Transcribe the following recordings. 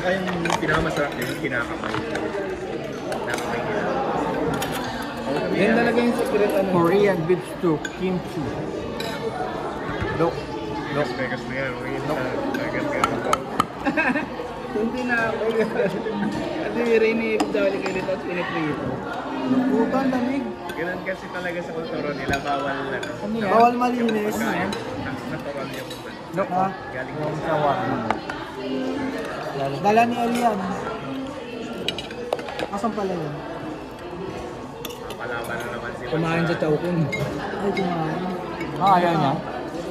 Ay, yung pinakamasarap din yung kinakamay. Nakamay nila. Yan talaga yung secret ano. Korean beef stew, kimchi. Look. Vegas na yan. Ganyan po. Hindi na ako yun. Kasi rinip dahil kayo nito at piniprito. Puta, ang lamig. Ganun kasi talaga sa kulturo nila. Bawal na. Ano yan? Bawal malinis. Pagkain. Natural yung Look ha? galing Yung sa shawarma. Dala ni Elian. Asan pala yun? palaban na naman si Kumain sa Chowkun. Ay, kumain. Ayaw niya?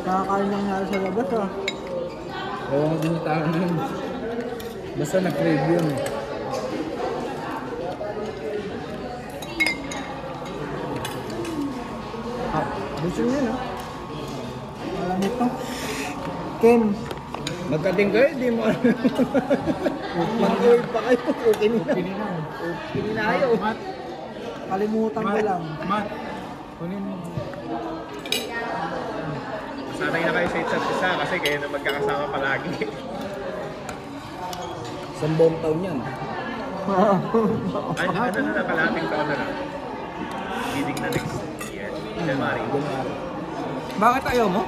Nakakain lang nga sa labas ah. Oo, hindi na tao na yun. Basta na-crave yun. Gusto nyo no? Alam ito. Ken. Magkating kayo, di mo alam. Mag-word pa kayo. Okay na. Okay na ayaw. Mat. Kalimutan ko lang. Mat. Kunin mo. Sanay na kayo sa isa't isa kasi kayo na magkakasama palagi. Isang buong taon yan. Ano na kalating taon na lang. Leading na next year. January. Bakit ayaw mo?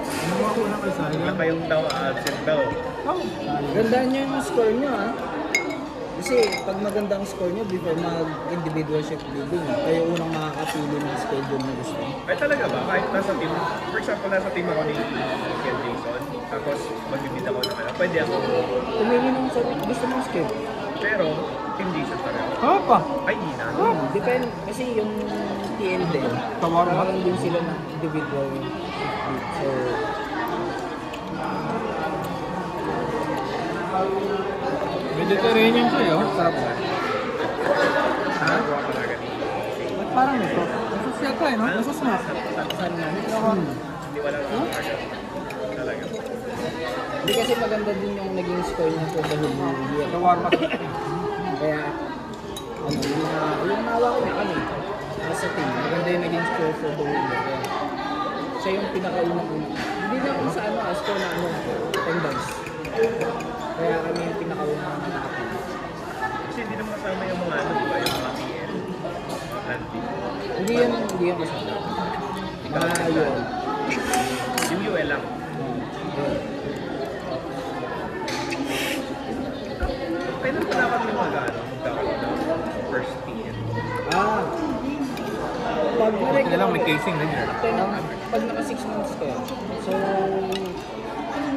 Ano ako na kayo sa Wala kayong daw absent daw. Oh. Gandaan nyo yung score nyo ha. Kasi pag maganda ang score nyo before mag-individual shift leading, kayo unang makakapili ng schedule na gusto. Ay talaga ba? Kahit nasa team, for example, nasa team ako ni Ken Jason, tapos mag-bid ako ng ano, pwede ako. Tumili ng gusto mong schedule. Pero, Team Jason pa rin. Ano pa? Ay, hindi na. Depende, kasi yung TL din, Tawarma. parang din sila ng individual shift lead. So, Mediterranean kayo. sarap ba? Nakakuha ko talaga ni Ba't parang ito? Nasus yata eh, no? Nasus na. Saan na? Hindi wala lang talaga. Hindi kasi maganda din yung naging score niya for the whole year. Tawarma. Kaya, ano, yung nawa ko niya kami, sa team, maganda yung naging score for the whole year. Kaya, siya yung pinakaunang-unang. Hindi na kung sa ano, score na ano, attendance. Kaya kami yung pinakaunang nakapili. Kasi hindi naman kasama yung mga ano, di ba? Yung mga PL. Mga planting. Hindi yan kasama. Yun. Yung UL lang. Kailan pala kami mag-ano? Magkakaroon ng first PL. Pag Hindi lang may casing din yun. pag naka 6 months kayo, so,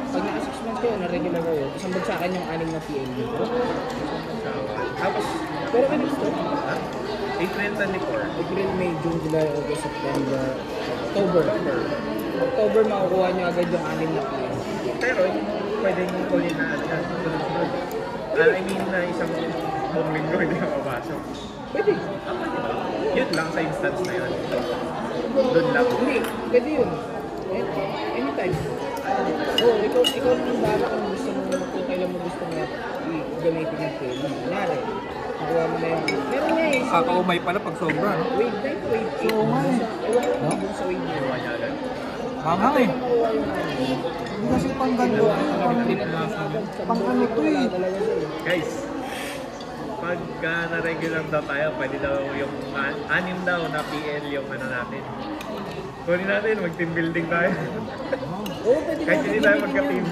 pag naka 6 months kayo, na-regular kayo, tapos ang bagsakan yung 6 na PL dito. Tapos, Pero may gusto. April 24. April, May, June, July, August, September, October. October, makukuha nyo agad yung 6 na PL. Pero, pwede nyo kunin na sunod-sunod. I mean, na isang buong linggo hindi ka mapasok. Pwede. Yun lang sa instance na yun. Doon lang. Hindi, pwede yun. Anytime. Oo, ikaw nang bahala kung gusto mo, kung kailan mo gusto mo gamitin yung PL. Kunyari, nakuha mo na yung... Meron nga eh. Kakaumay pala pag sobra, no? Wave type, wave 8. Oo nga eh. Ewan ko kung dun sa wave nyo. Ginawa niya agad. Hangat eh. Makuha yung Hindi kasi pang ganito. Pang ganito eh. Guys, pagka na-regular daw tayo, pwede daw yung 6 daw na PL yung ano natin. Kunin natin, mag-team building tayo. Oo, pwede Kahit hindi tayo magka-team.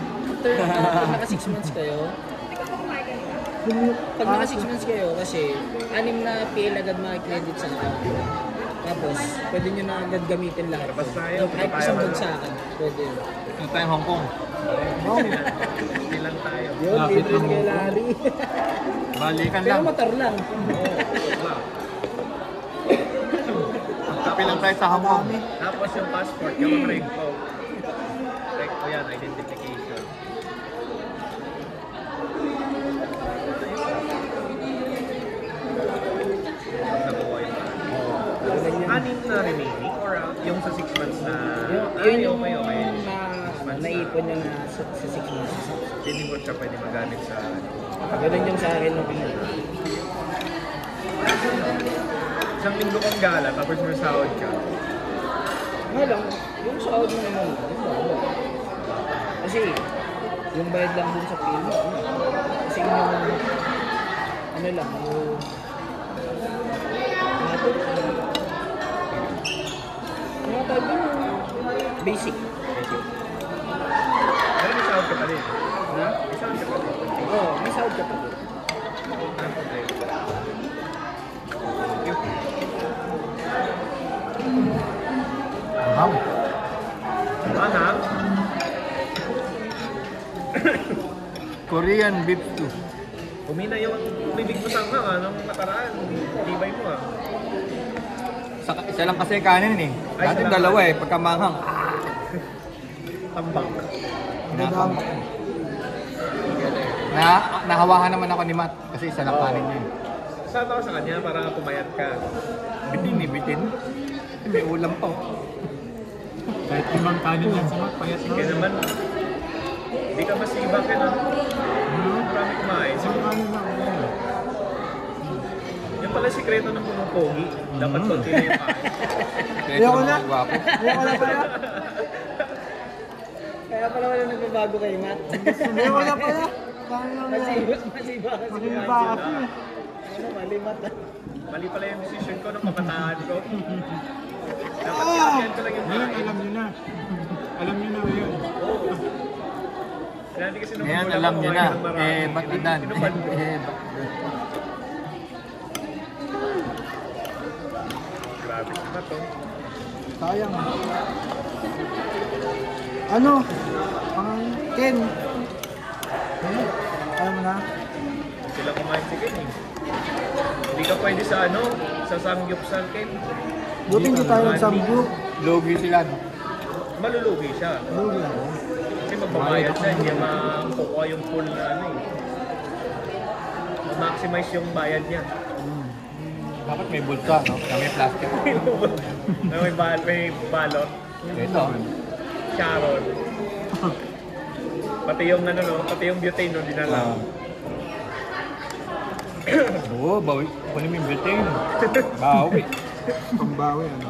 Pag naka 6 months kayo, pag naka 6 months kayo kasi 6 na PL agad makikredit sa akin. Tapos, pwede nyo na agad gamitin lahat. Labas tayo, Kahit punta isang tayo, bagsakan, pwede yun. Ito tayong Hong Kong. Hindi lang tayo. Yun, Lapit libre ng kay Hong Kong. Larry. Balikan Pero lang. motor lang. Kapi lang tayo sa Hong Kong. Tapos yung passport, yung recto. Recto yan, identification. Nakuha yung anim na remaining or yung sa 6 months na Yun yung okay, okay. naipon nyo na sa 6 months. Hindi mo siya pwede magamit sa Ganun yung sa akin nung pinag. isang linggo kang gala tapos may sahod ka. Nga lang, yung sahod mo naman, yung bahala. Kasi, yung bayad lang dun sa PL mo, kasi yun yung ano lang, yung... Mga tawag yun, basic. Pero may sound ka pa din. Ha? May sound ka pa din. Oo, may sound ka pa din. Ah, okay. Ham. Anang? Korean beef stew. Umina yung bibig mo sang nung nakaraan. Tibay mo ah. Isa lang kasi kanin eh. Ay, Dati isa lang dalawa eh, pagkamanghang. Tambak. Tinatambak. Nahawahan naman ako ni Matt kasi isa lang kanin niya eh. Saan ako sa kanya para pumayat ka? Bitin eh, bitin. May ulam pa oh. Kahit limang kanin yan sa payat na. Kaya naman, hindi ka masibak yun ah. Marami kumain. Isang kanin lang. Yung pala sikreto ng pumupogi. Dapat konti na yung kain. Kaya Ayoko na. Gwapo. Ayoko na pala. Kaya pala wala nagbabago kay Matt. Ayoko na pala. Kanin lang yan. Masiba kasi Makiba kasi eh. ano, mali Matt. Mali pala yung decision ko nung kabataan ko. Dapat kinakyan ko lang yung Ngayon, kain. alam nyo na. Alam nyo na ngayon. Dati kasi nung Ngayon una alam ko niyo kumain na. ng marami, Eh, ba't idan? tinupad ko. Grabe na to. Sayang. Ano? Pang Ken. Alam mo na? Sila kumain si Ken eh. Hindi ka pwede sa ano, sa samgyupsal Ken. Buti hindi tayo nagsamgyup. Logi sila no? Malulugi siya. Lugi ako. Kasi magbabayad siya, hindi niya makukuha yung full na ano eh. Ma-maximize yung bayad niya. Dapat may bulsa, no? Na may plastic. Na may balot, Ito. Sharon. Pati yung ano no, pati yung butane no, dinala. Oo, bawi. Kunin mo yung butane. Bawi. Pambawi ano.